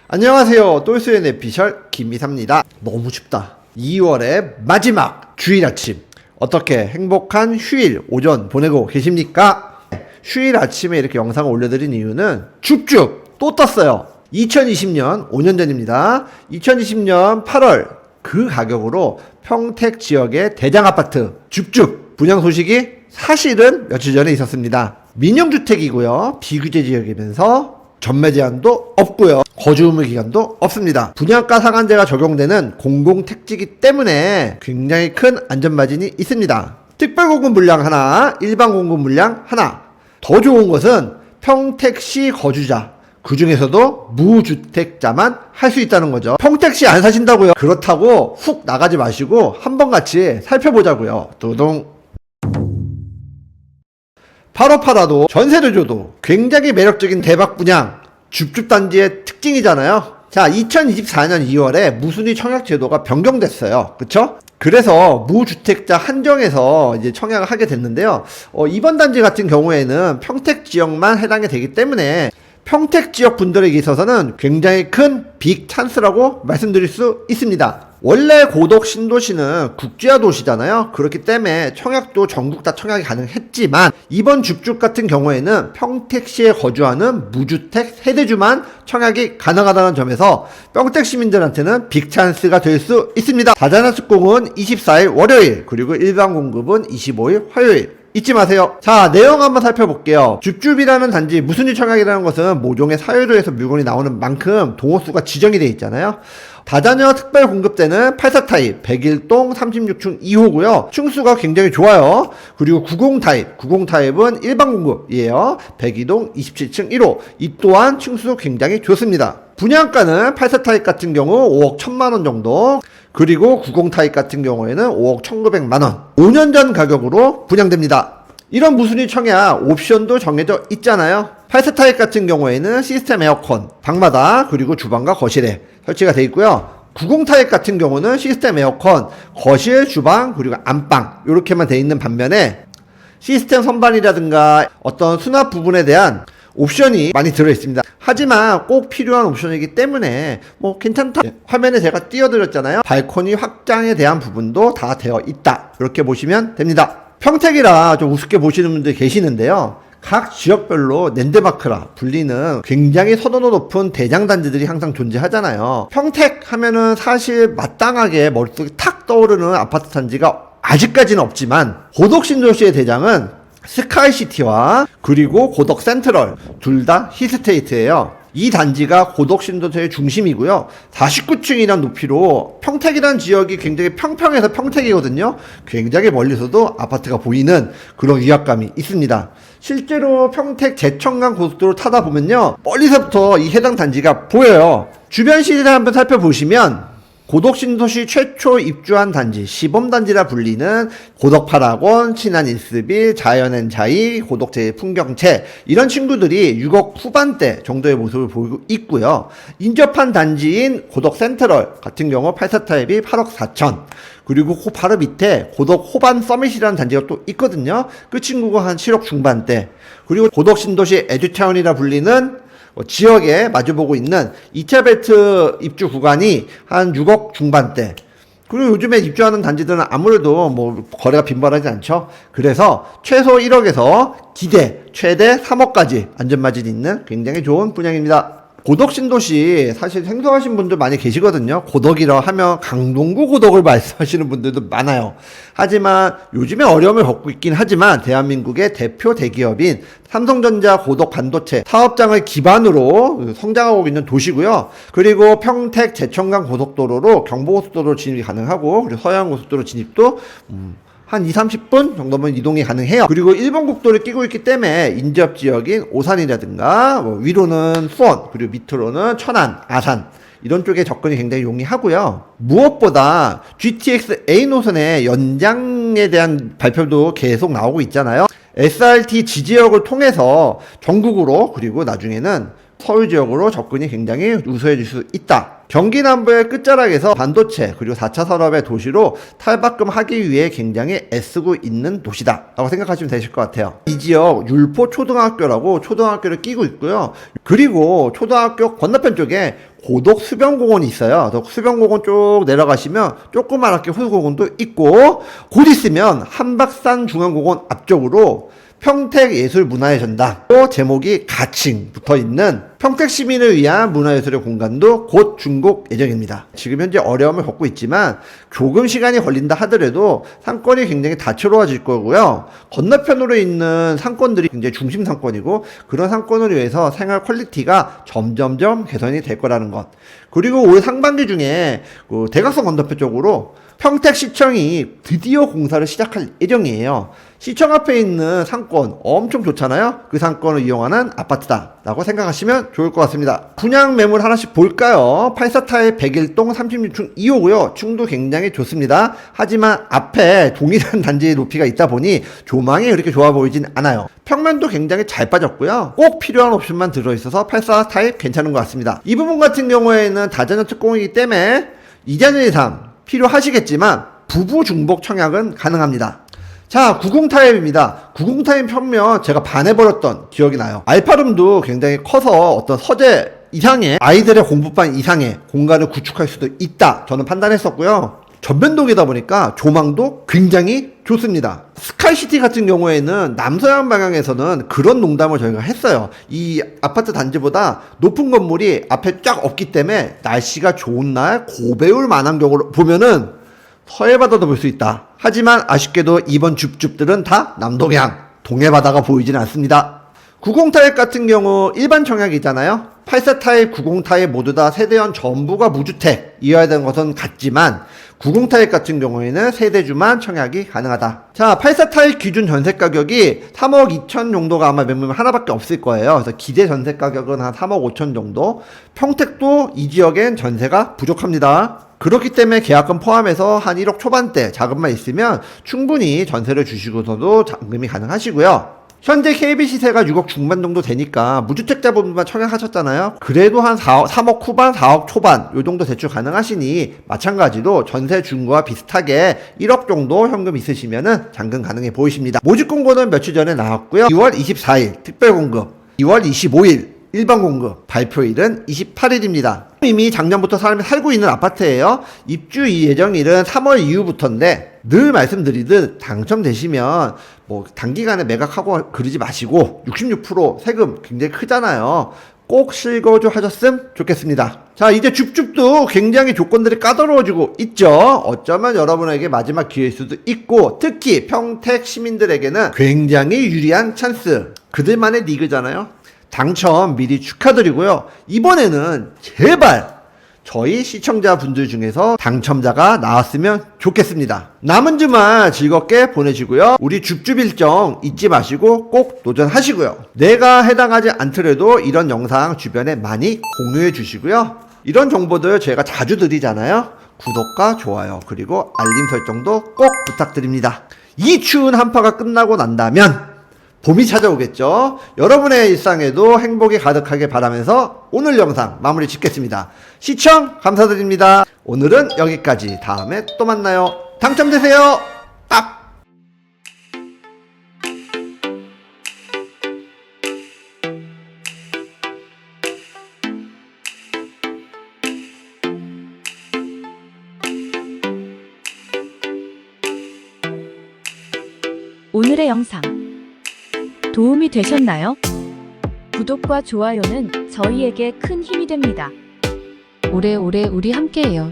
안녕하세요. 똘스의 내피셜 김미사입니다. 너무 춥다. 2월의 마지막 주일 아침, 어떻게 행복한 휴일 오전 보내고 계십니까? 휴일 아침에 이렇게 영상을 올려드린 이유는 줍줍 또 떴어요. 2020년 5년 전입니다. 2020년 8월 그 가격으로 평택 지역의 대장 아파트 줍줍 분양 소식이 사실은 며칠 전에 있었습니다. 민영주택이고요. 비규제 지역이면서 전매 제한도 없고요. 거주 의무 기간도 없습니다. 분양가 상한제가 적용되는 공공택지이기 때문에 굉장히 큰 안전마진이 있습니다. 특별공급 물량 하나, 일반 공급 물량 하나. 더 좋은 것은 평택시 거주자, 그 중에서도 무주택자만 할 수 있다는 거죠. 평택시 안 사신다고요? 그렇다고 훅 나가지 마시고 한번 같이 살펴보자고요. 두둥. 8억 팔아도 전세를 줘도 굉장히 매력적인 대박 분양, 줍줍 단지의 특징이잖아요. 자, 2024년 2월에 무순위 청약 제도가 변경됐어요. 그쵸? 그래서 무주택자 한정해서 이제 청약을 하게 됐는데요. 이번 단지 같은 경우에는 평택 지역만 해당이 되기 때문에 평택 지역 분들에게 있어서는 굉장히 큰 빅 찬스라고 말씀드릴 수 있습니다. 원래 고덕 신도시는 국제화 도시잖아요. 그렇기 때문에 청약도 전국 다 청약이 가능했지만 이번 줍줍 같은 경우에는 평택시에 거주하는 무주택 세대주만 청약이 가능하다는 점에서 평택 시민들한테는 빅 찬스가 될 수 있습니다. 다자나 특공은 24일 월요일, 그리고 일반 공급은 25일 화요일. 잊지 마세요. 자, 내용 한번 살펴볼게요. 줍줍이라는 단지 무순위 청약이라는 것은 모종의 사유로에서 물건이 나오는 만큼 동호수가 지정이 되어 있잖아요. 다자녀 특별 공급대는 84 타입 101동 36층 2호고요. 층수가 굉장히 좋아요. 그리고 90 타입은 일반 공급이에요. 102동 27층 1호. 이 또한 층수 굉장히 좋습니다. 분양가는 84 타입 같은 경우 5억 1천만원 정도, 그리고 90 타입 같은 경우에는 5억 1,900만원. 5년 전 가격으로 분양됩니다. 이런 무순위 청약 옵션도 정해져 있잖아요. 84 타입 같은 경우에는 시스템 에어컨 방마다, 그리고 주방과 거실에 설치가 되어 있고요. 90 타입 같은 경우는 시스템 에어컨, 거실, 주방, 그리고 안방 이렇게만 되어 있는 반면에 시스템 선반이라든가 어떤 수납 부분에 대한 옵션이 많이 들어있습니다. 하지만 꼭 필요한 옵션이기 때문에 뭐 괜찮다. 화면에 제가 띄워드렸잖아요. 발코니 확장에 대한 부분도 다 되어 있다. 이렇게 보시면 됩니다. 평택이라 좀 우습게 보시는 분들 계시는데요. 각 지역별로 랜드마크라 불리는 굉장히 선호도 높은 대장단지들이 항상 존재하잖아요. 평택 하면은 사실 마땅하게 머릿속에 탁 떠오르는 아파트 단지가 아직까지는 없지만 고덕 신도시의 대장은 스카이시티와 그리고 고덕 센트럴 둘 다 힐스테이트예요. 이 단지가 고덕 신도시의 중심이고요. 49층이란 높이로 평택이란 지역이 굉장히 평평해서 평택이거든요. 굉장히 멀리서도 아파트가 보이는 그런 위압감이 있습니다. 실제로 평택 제천강 고속도로 타다 보면요, 멀리서부터 이 해당 단지가 보여요. 주변 시세를 한번 살펴보시면 고덕 신도시 최초 입주한 단지, 시범단지라 불리는 고덕 8학원, 신안 인스빌, 자연앤자이, 고덕 제풍경채 이런 친구들이 6억 후반대 정도의 모습을 보이고 있고요. 인접한 단지인 고덕 센트럴 같은 경우 84 타입이 8억 4천, 그리고 그 바로 밑에 고덕 호반 서밋이라는 단지가 또 있거든요. 그 친구가 한 7억 중반대, 그리고 고덕 신도시 에듀타운이라 불리는 지역에 마주보고 있는 2차 벨트 입주 구간이 한 6억 중반대. 그리고 요즘에 입주하는 단지들은 아무래도 뭐 거래가 빈번하지 않죠. 그래서 최소 1억에서 기대 최대 3억까지 안전마진이 있는 굉장히 좋은 분양입니다. 고덕 신도시 사실 생소하신 분들 많이 계시거든요. 고덕이라 하면 강동구 고덕을 말씀하시는 분들도 많아요. 하지만 요즘에 어려움을 겪고 있긴 하지만 대한민국의 대표 대기업인 삼성전자 고덕 반도체 사업장을 기반으로 성장하고 있는 도시고요. 그리고 평택 제천강 고속도로로 경부고속도로 진입이 가능하고, 그리고 서해안고속도로 진입도 한 20-30분 정도면 이동이 가능해요. 그리고 일본 국도를 끼고 있기 때문에 인접 지역인 오산이라든가 위로는 수원, 그리고 밑으로는 천안, 아산 이런 쪽에 접근이 굉장히 용이하고요. 무엇보다 GTX A 노선의 연장에 대한 발표도 계속 나오고 있잖아요. SRT 지지역을 통해서 전국으로 그리고 나중에는 서울 지역으로 접근이 굉장히 우수해질 수 있다. 경기 남부의 끝자락에서 반도체 그리고 4차 산업의 도시로 탈바꿈하기 위해 굉장히 애쓰고 있는 도시다 라고 생각하시면 되실 것 같아요. 이 지역 율포 초등학교라고 초등학교를 끼고 있고요. 그리고 초등학교 건너편 쪽에 고덕 수변공원이 있어요. 수변공원 쭉 내려가시면 조그맣게 호수공원도 있고, 곧 있으면 한박산 중앙공원 앞쪽으로 평택예술문화의 전당, 또 제목이 가칭 붙어 있는 평택 시민을 위한 문화예술의 공간도 곧 준공 예정입니다. 지금 현재 어려움을 겪고 있지만 조금 시간이 걸린다 하더라도 상권이 굉장히 다채로워질 거고요. 건너편으로 있는 상권들이 굉장히 중심 상권이고, 그런 상권을 위해서 생활 퀄리티가 점점점 개선이 될 거라는 것. 그리고 올 상반기 중에 그 대각선 건너편 쪽으로 평택시청이 드디어 공사를 시작할 예정이에요. 시청 앞에 있는 상권 엄청 좋잖아요. 그 상권을 이용하는 아파트다 라고 생각하시면 좋을 것 같습니다. 분양 매물 하나씩 볼까요? 84타입 101동 36층 2호고요. 층도 굉장히 좋습니다. 하지만 앞에 동일한 단지의 높이가 있다 보니 조망이 그렇게 좋아 보이진 않아요. 평면도 굉장히 잘 빠졌고요. 꼭 필요한 옵션만 들어있어서 84타입 괜찮은 것 같습니다. 이 부분 같은 경우에는 다자녀 특공이기 때문에 2자녀 이상 필요하시겠지만 부부 중복 청약은 가능합니다. 자, 90타입입니다. 90타입 평면 제가 반해버렸던 기억이 나요. 알파룸도 굉장히 커서 어떤 서재 이상의 아이들의 공부방 이상의 공간을 구축할 수도 있다 저는 판단했었고요. 전면동이다 보니까 조망도 굉장히 좋습니다. 스카이시티 같은 경우에는 남서양 방향에서는 그런 농담을 저희가 했어요. 이 아파트 단지보다 높은 건물이 앞에 쫙 없기 때문에 날씨가 좋은 날 고배울 만한 경우를 보면은 서해바다도 볼 수 있다. 하지만 아쉽게도 이번 줍줍들은 다 남동향, 동해바다가 보이지는 않습니다. 90타입 같은 경우 일반 청약이잖아요. 84타입, 90타입 모두 다 세대원 전부가 무주택이어야 되는 것은 같지만 90타입 같은 경우에는 세대주만 청약이 가능하다. 자, 84타입 기준 전세 가격이 3억 2천 정도가 아마 매물 하나밖에 없을 거예요. 그래서 기대 전세 가격은 한 3억 5천 정도. 평택도 이 지역엔 전세가 부족합니다. 그렇기 때문에 계약금 포함해서 한 1억 초반대 자금만 있으면 충분히 전세를 주시고서도 잔금이 가능하시고요. 현재 KB 시세가 6억 중반 정도 되니까 무주택자분만 청약하셨잖아요. 그래도 한 3억 후반, 4억 초반 요 정도 대출 가능하시니 마찬가지로 전세 준 거와 비슷하게 1억 정도 현금 있으시면은 잔금 가능해 보이십니다. 모집 공고는 며칠 전에 나왔고요. 2월 24일 특별 공급, 2월 25일 일반 공급, 발표일은 28일입니다. 이미 작년부터 사람이 살고 있는 아파트예요. 입주 예정일은 3월 이후부터인데 늘 말씀드리듯 당첨되시면 뭐 단기간에 매각하고 그러지 마시고 66% 세금 굉장히 크잖아요. 꼭 실거주 하셨으면 좋겠습니다. 자, 이제 줍줍도 굉장히 조건들이 까다로워지고 있죠. 어쩌면 여러분에게 마지막 기회일 수도 있고, 특히 평택 시민들에게는 굉장히 유리한 찬스. 그들만의 리그잖아요. 당첨 미리 축하드리고요. 이번에는 제발 저희 시청자분들 중에서 당첨자가 나왔으면 좋겠습니다. 남은 주말 즐겁게 보내시고요. 우리 줍줍 일정 잊지 마시고 꼭 도전하시고요. 내가 해당하지 않더라도 이런 영상 주변에 많이 공유해 주시고요. 이런 정보들 제가 자주 드리잖아요. 구독과 좋아요 그리고 알림 설정도 꼭 부탁드립니다. 이 추운 한파가 끝나고 난다면 봄이 찾아오겠죠. 여러분의 일상에도 행복이 가득하게 바라면서 오늘 영상 마무리 짓겠습니다. 시청 감사드립니다. 오늘은 여기까지. 다음에 또 만나요. 당첨되세요. 딱! 오늘의 영상 도움이 되셨나요? 구독과 좋아요는 저희에게 큰 힘이 됩니다. 오래오래 우리 함께해요.